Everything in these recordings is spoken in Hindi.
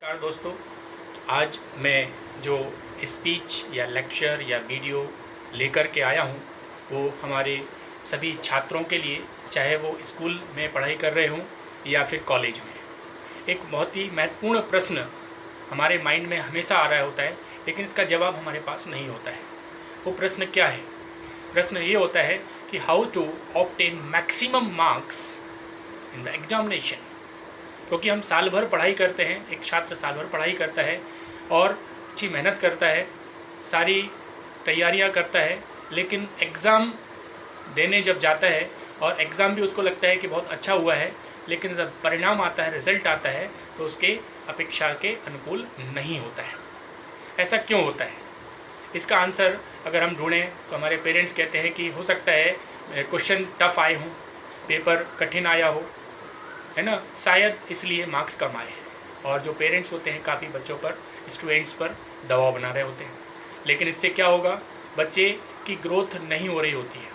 नमस्कार दोस्तों, आज मैं जो स्पीच या लेक्चर या वीडियो लेकर के आया हूँ वो हमारे सभी छात्रों के लिए, चाहे वो स्कूल में पढ़ाई कर रहे हों या फिर कॉलेज में। एक बहुत ही महत्वपूर्ण प्रश्न हमारे माइंड में हमेशा आ रहा होता है, लेकिन इसका जवाब हमारे पास नहीं होता है। वो प्रश्न क्या है? प्रश्न ये होता है कि how to obtain maximum marks in the examination. क्योंकि हम साल भर पढ़ाई करते हैं, एक छात्र साल भर पढ़ाई करता है और अच्छी मेहनत करता है, सारी तैयारियां करता है, लेकिन एग्ज़ाम देने जब जाता है और एग्ज़ाम भी उसको लगता है कि बहुत अच्छा हुआ है, लेकिन जब परिणाम आता है, रिजल्ट आता है, तो उसके अपेक्षा के अनुकूल नहीं होता है। ऐसा क्यों होता है? इसका आंसर अगर हम ढूंढें तो हमारे पेरेंट्स कहते हैं कि हो सकता है क्वेश्चन टफ आए हों, पेपर कठिन आया हो, है ना, शायद इसलिए मार्क्स कम आए। और जो पेरेंट्स होते हैं काफ़ी बच्चों पर, स्टूडेंट्स पर दबाव बना रहे होते हैं, लेकिन इससे क्या होगा? बच्चे की ग्रोथ नहीं हो रही होती है।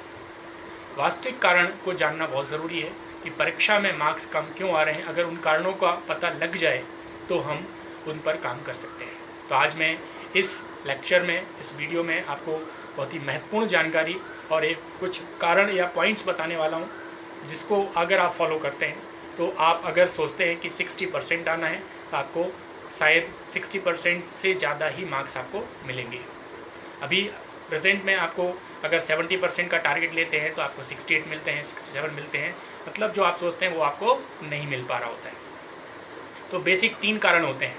वास्तविक कारण को जानना बहुत ज़रूरी है कि परीक्षा में मार्क्स कम क्यों आ रहे हैं। अगर उन कारणों का पता लग जाए तो हम उन पर काम कर सकते हैं। तो आज मैं इस लेक्चर में, इस वीडियो में आपको बहुत ही महत्वपूर्ण जानकारी और एक कुछ कारण या पॉइंट्स बताने वाला हूँ, जिसको अगर आप फॉलो करते हैं तो आप अगर सोचते हैं कि 60% आना है तो आपको शायद 60% से ज़्यादा ही मार्क्स आपको मिलेंगे। अभी प्रेजेंट में आपको अगर 70% का टारगेट लेते हैं तो आपको 68 मिलते हैं, 67 मिलते हैं, मतलब जो आप सोचते हैं वो आपको नहीं मिल पा रहा होता है। तो बेसिक 3 कारण होते हैं।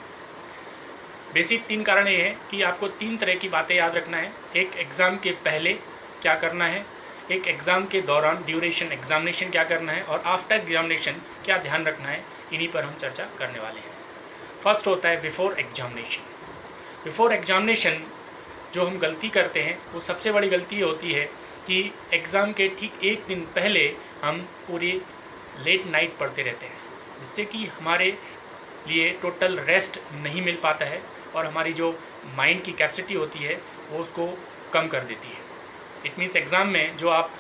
बेसिक 3 कारण ये है कि आपको 3 तरह की बातें याद रखना है। एक एग्ज़ाम के पहले क्या करना है, एक एग्ज़ाम के दौरान ड्यूरेशन एग्जामिनेशन क्या करना है, और आफ्टर एग्जामिनेशन क्या ध्यान रखना है। इन्हीं पर हम चर्चा करने वाले हैं। फर्स्ट होता है बिफोर एग्जामिनेशन। बिफोर एग्जामिनेशन जो हम गलती करते हैं वो सबसे बड़ी गलती होती है कि एग्ज़ाम के ठीक एक दिन पहले हम पूरी लेट नाइट पढ़ते रहते हैं, जिससे कि हमारे लिए टोटल रेस्ट नहीं मिल पाता है और हमारी जो माइंड की कैपेसिटी होती है वो उसको कम कर देती है। इट मीन्स एग्ज़ाम में जो आप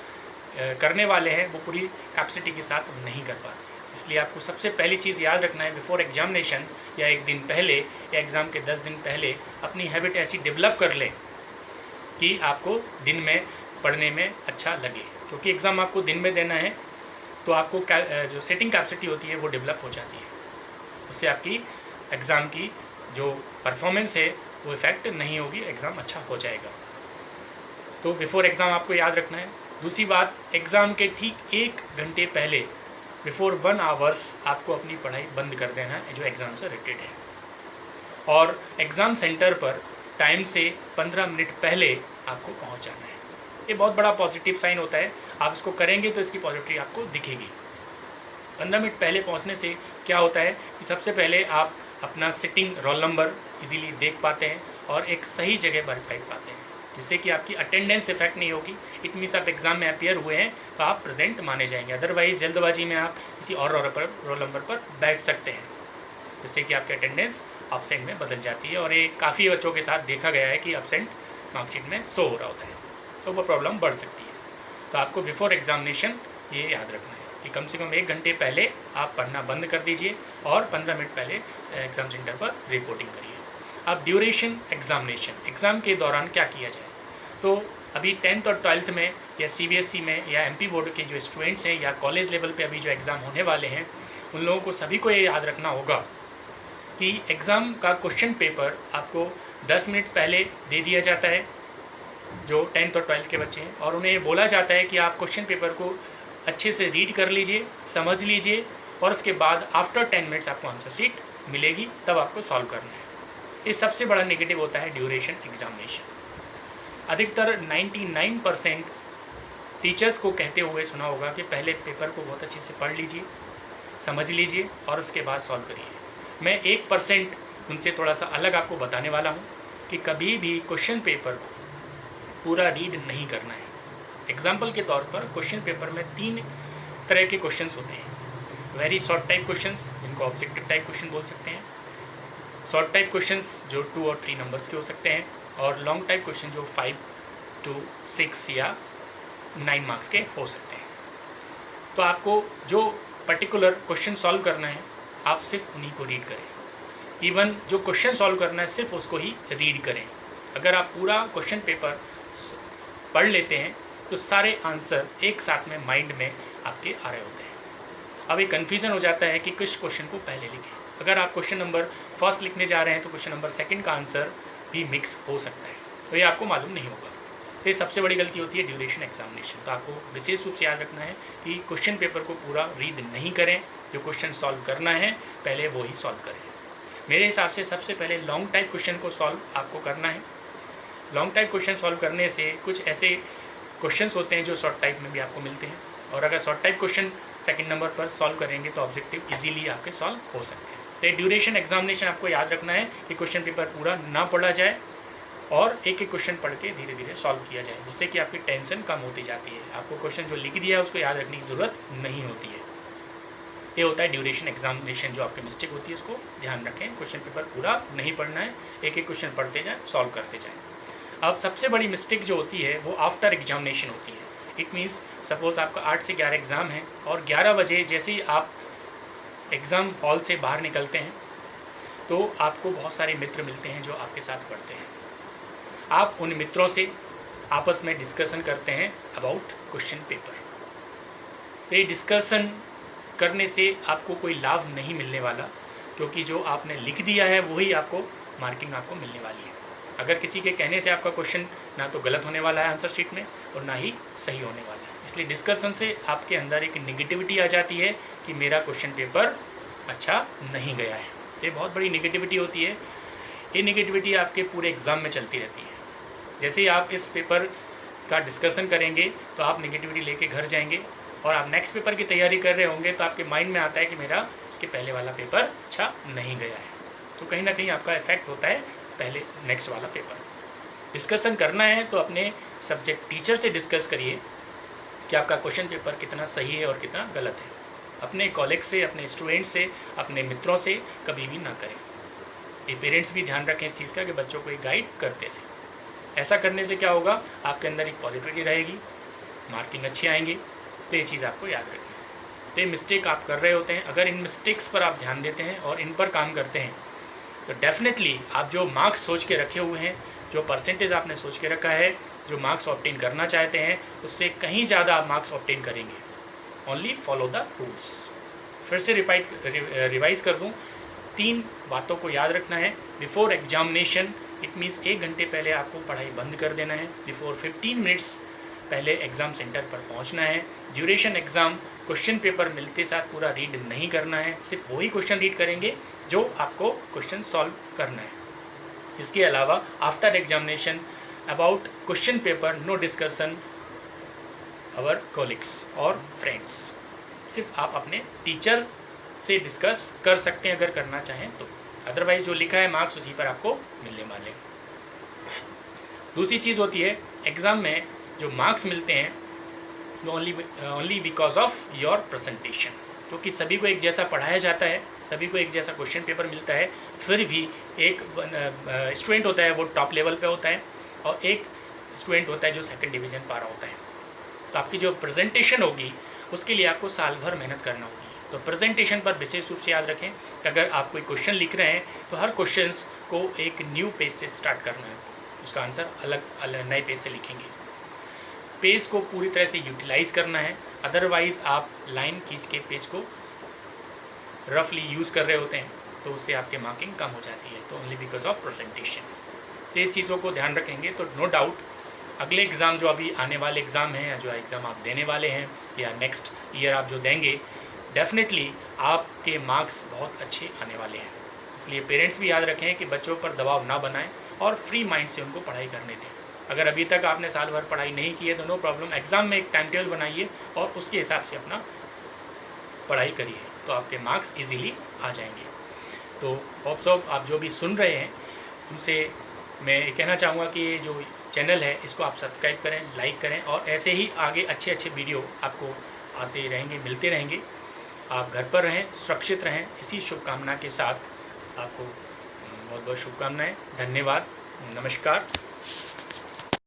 करने वाले हैं वो पूरी कैपेसिटी के साथ नहीं कर पाते। इसलिए आपको सबसे पहली चीज़ याद रखना है, बिफोर एग्जामिनेशन या एक दिन पहले या एग्ज़ाम के 10 दिन पहले अपनी हैबिट ऐसी डेवलप कर लें कि आपको दिन में पढ़ने में अच्छा लगे। क्योंकि एग्ज़ाम आपको दिन में देना है तो आपको जो सिटिंग कैपेसिटी होती है वो डेवलप हो जाती है। उससे आपकी एग्ज़ाम की जो परफॉर्मेंस है वो इफ़ेक्ट नहीं होगी, एग्ज़ाम अच्छा हो जाएगा। तो बिफोर एग्ज़ाम आपको याद रखना है। दूसरी बात, एग्ज़ाम के ठीक 1 घंटे पहले, बिफोर 1 आवर्स, आपको अपनी पढ़ाई बंद कर देना है जो एग्ज़ाम से रिलेटेड है। और एग्ज़ाम सेंटर पर टाइम से 15 मिनट पहले आपको पहुंच जाना है। ये बहुत बड़ा पॉजिटिव साइन होता है। आप इसको करेंगे तो इसकी पॉजिटिव आपको दिखेगी। 15 मिनट पहले पहुँचने से क्या होता है कि सबसे पहले आप अपना सिटिंग रोल नंबर इजीली देख पाते हैं और एक सही जगह पर बैठ पाते हैं, जिससे कि आपकी अटेंडेंस इफेक्ट नहीं होगी। इट मीन्स आप एग्जाम में अपीयर हुए हैं तो आप प्रेजेंट माने जाएंगे। अदरवाइज जल्दबाजी में आप किसी और रोल नंबर पर बैठ सकते हैं, जिससे कि आपकी अटेंडेंस एब्सेंट में बदल जाती है। और ये काफ़ी बच्चों के साथ देखा गया है कि एब्सेंट मार्कशीट में शो हो रहा होता है, तो वो प्रॉब्लम बढ़ सकती है। तो आपको बिफोर एग्जामिनेशन ये याद रखना है कि कम से कम 1 घंटे पहले आप पढ़ना बंद कर दीजिए और 15 मिनट पहले एग्ज़ाम सेंटर पर रिपोर्टिंग करिए। अब ड्यूरेशन एग्जामिनेशन, एग्ज़ाम के दौरान क्या किया जाए? तो अभी 10th और 12th में या CBSE में या MP बोर्ड के जो स्टूडेंट्स हैं या कॉलेज लेवल पे अभी जो एग्ज़ाम होने वाले हैं, उन लोगों को सभी को ये याद रखना होगा कि एग्ज़ाम का क्वेश्चन पेपर आपको 10 मिनट पहले दे दिया जाता है जो 10th और 12th के बच्चे हैं, और उन्हें बोला जाता है कि आप क्वेश्चन पेपर को अच्छे से रीड कर लीजिए, समझ लीजिए, और उसके बाद आफ्टर 10 मिनट्स आपको आंसर शीट मिलेगी, तब आपको सॉल्व करना है। ये सबसे बड़ा नेगेटिव होता है ड्यूरेशन एग्जामिनेशन। अधिकतर 99% टीचर्स को कहते हुए सुना होगा कि पहले पेपर को बहुत अच्छे से पढ़ लीजिए, समझ लीजिए और उसके बाद सॉल्व करिए। मैं 1% उनसे थोड़ा सा अलग आपको बताने वाला हूँ कि कभी भी क्वेश्चन पेपर को पूरा रीड नहीं करना है। एग्जाम्पल के तौर पर क्वेश्चन पेपर में 3 तरह के क्वेश्चंस होते हैं। वेरी शॉर्ट टाइप क्वेश्चंस, जिनको ऑब्जेक्टिव टाइप क्वेश्चन बोल सकते हैं। शॉर्ट टाइप क्वेश्चंस जो 2 और 3 नंबर्स के हो सकते हैं, और लॉन्ग टाइप क्वेश्चन जो 5 to 6 या 9 मार्क्स के हो सकते हैं। तो आपको जो पर्टिकुलर क्वेश्चन सॉल्व करना है, आप सिर्फ उन्हीं को रीड करें। इवन जो क्वेश्चन सॉल्व करना है सिर्फ उसको ही रीड करें। अगर आप पूरा क्वेश्चन पेपर पढ़ लेते हैं तो सारे आंसर एक साथ में माइंड में आपके आ रहे होते हैं। अब एक कन्फ्यूज़न हो जाता है कि किस क्वेश्चन को पहले लिखें। अगर आप क्वेश्चन नंबर फर्स्ट लिखने जा रहे हैं तो क्वेश्चन नंबर सेकंड का आंसर भी मिक्स हो सकता है, तो ये आपको मालूम नहीं होगा। तो ये सबसे बड़ी गलती होती है ड्यूरेशन एग्जामिनेशन। तो आपको विशेष रूप से याद रखना है कि क्वेश्चन पेपर को पूरा रीड नहीं करें, जो क्वेश्चन सॉल्व करना है पहले वो ही सॉल्व करें। मेरे हिसाब से सबसे पहले लॉन्ग टाइप क्वेश्चन को सॉल्व आपको करना है। लॉन्ग टाइप क्वेश्चन सॉल्व करने से कुछ ऐसे क्वेश्चंस होते हैं जो शॉर्ट टाइप में भी आपको मिलते हैं, और अगर short type question second number पर सॉल्व करेंगे तो ऑब्जेक्टिव इजीली आपके सॉल्व हो सकते हैं। तो ड्यूरेशन एग्जामिनेशन आपको याद रखना है कि क्वेश्चन पेपर पूरा ना पढ़ा जाए और एक एक क्वेश्चन पढ़ के धीरे धीरे सॉल्व किया जाए, जिससे कि आपकी टेंशन कम होती जाती है। आपको क्वेश्चन जो लिख दिया है उसको याद रखने की ज़रूरत नहीं होती है। ये होता है ड्यूरेशन एग्जामिनेशन, जो आपकी मिस्टेक होती है उसको ध्यान रखें। क्वेश्चन पेपर पूरा नहीं पढ़ना है, एक एक क्वेश्चन पढ़ते जाएँ, सॉल्व करते जाएँ। अब सबसे बड़ी मिस्टेक जो होती है वो आफ्टर एग्जामिनेशन होती है। इट मीन्स सपोज आपका 8 से 11 एग्ज़ाम है और 11 बजे जैसे ही आप एग्ज़ाम हॉल से बाहर निकलते हैं तो आपको बहुत सारे मित्र मिलते हैं जो आपके साथ पढ़ते हैं। आप उन मित्रों से आपस में डिस्कशन करते हैं अबाउट क्वेश्चन पेपर। तो ये डिस्कशन करने से आपको कोई लाभ नहीं मिलने वाला, क्योंकि जो आपने लिख दिया है वही आपको मार्किंग आपको मिलने वाली है। अगर किसी के कहने से आपका क्वेश्चन ना तो गलत होने वाला है आंसर शीट में और ना ही सही होने वाला है। इसलिए डिस्कशन से आपके अंदर एक निगेटिविटी आ जाती है कि मेरा क्वेश्चन पेपर अच्छा नहीं गया है। तो ये बहुत बड़ी निगेटिविटी होती है। ये निगेटिविटी आपके पूरे एग्ज़ाम में चलती रहती है। जैसे ही आप इस पेपर का डिस्कशन करेंगे तो आप निगेटिविटी लेके घर जाएंगे और आप नेक्स्ट पेपर की तैयारी कर रहे होंगे तो आपके माइंड में आता है कि मेरा इसके पहले वाला पेपर अच्छा नहीं गया है। तो कहीं ना कहीं आपका इफेक्ट होता है पहले नेक्स्ट वाला पेपर। डिस्कशन करना है तो अपने सब्जेक्ट टीचर से डिस्कस करिए कि आपका क्वेश्चन पेपर कितना सही है और कितना गलत है। अपने कॉलेग से, अपने स्टूडेंट से, अपने मित्रों से कभी भी ना करें। ये पेरेंट्स भी ध्यान रखें इस चीज़ का कि बच्चों को एक गाइड करते रहें। ऐसा करने से क्या होगा, आपके अंदर एक पॉजिटिविटी रहेगी, मार्किंग अच्छी आएंगी। तो ये चीज़ आपको याद रखनी है। तो ये मिस्टेक आप कर रहे होते हैं, अगर इन मिस्टेक्स पर आप ध्यान देते हैं और इन पर काम करते हैं तो डेफिनेटली आप जो मार्क्स सोच के रखे हुए हैं, जो परसेंटेज आपने सोच के रखा है, जो मार्क्स ऑब्टेन करना चाहते हैं, उससे कहीं ज़्यादा आप मार्क्स ऑब्टेन करेंगे। Only follow the rules. फिर से रिवाइज कर दूँ, 3 बातों को याद रखना है। बिफोर एग्जामिनेशन, इट मीन्स 1 घंटे पहले आपको पढ़ाई बंद कर देना है। बिफोर 15 मिनट्स पहले एग्ज़ाम सेंटर पर पहुंचना है। ड्यूरेशन एग्ज़ाम, क्वेश्चन पेपर मिलते साथ पूरा रीड नहीं करना है, सिर्फ वही क्वेश्चन रीड करेंगे जो आपको क्वेश्चन सॉल्व करना है। इसके अलावा after examination about question paper no discussion our colleagues और फ्रेंड्स। सिर्फ आप अपने टीचर से डिस्कस कर सकते हैं अगर करना चाहें तो, अदरवाइज जो लिखा है मार्क्स उसी पर आपको मिलने वाले हैं। दूसरी चीज़ होती है एग्ज़ाम में जो मार्क्स मिलते हैं only because of your presentation, क्योंकि सभी को एक जैसा पढ़ाया जाता है, सभी को एक जैसा क्वेश्चन पेपर मिलता है, फिर भी एक स्टूडेंट होता है वो टॉप लेवल पे होता है और एक स्टूडेंट होता है जो सेकंड डिवीज़न पा रहा होता है। तो आपकी जो प्रेजेंटेशन होगी उसके लिए आपको साल भर मेहनत करना होगी। तो प्रेजेंटेशन पर विशेष रूप से याद रखें कि अगर आप कोई क्वेश्चन लिख रहे हैं तो हर क्वेश्चन को एक न्यू पेज से स्टार्ट करना है, उसका आंसर अलग नए पेज से लिखेंगे। पेज को पूरी तरह से यूटिलाइज करना है, अदरवाइज आप लाइन खींच के पेज को रफली यूज़ कर रहे होते हैं तो उससे आपके मार्किंग कम हो जाती है। तो ओनली बिकॉज ऑफ प्रेजेंटेशन, तो ये चीज़ों को ध्यान रखेंगे तो नो डाउट अगले एग्ज़ाम जो अभी आने वाले एग्ज़ाम हैं या जो एग्ज़ाम आप देने वाले हैं या नेक्स्ट ईयर आप जो देंगे, डेफिनेटली आपके मार्क्स बहुत अच्छे आने वाले हैं। इसलिए पेरेंट्स भी याद रखें कि बच्चों पर दबाव ना बनाएं और फ्री माइंड से उनको पढ़ाई करने दें। अगर अभी तक आपने साल भर पढ़ाई नहीं की है तो नो प्रॉब्लम, एग्ज़ाम में एक टाइम टेबल बनाइए और उसके हिसाब से अपना पढ़ाई करिए तो आपके मार्क्स इजीली आ जाएंगे। तो होप्स ऑफ आप जो भी सुन रहे हैं उनसे मैं कहना चाहूँगा कि ये जो चैनल है इसको आप सब्सक्राइब करें, लाइक करें और ऐसे ही आगे अच्छे अच्छे वीडियो आपको आते रहेंगे, मिलते रहेंगे। आप घर पर रहें, सुरक्षित रहें, इसी शुभकामना के साथ आपको बहुत बहुत शुभकामनाएं। धन्यवाद, नमस्कार।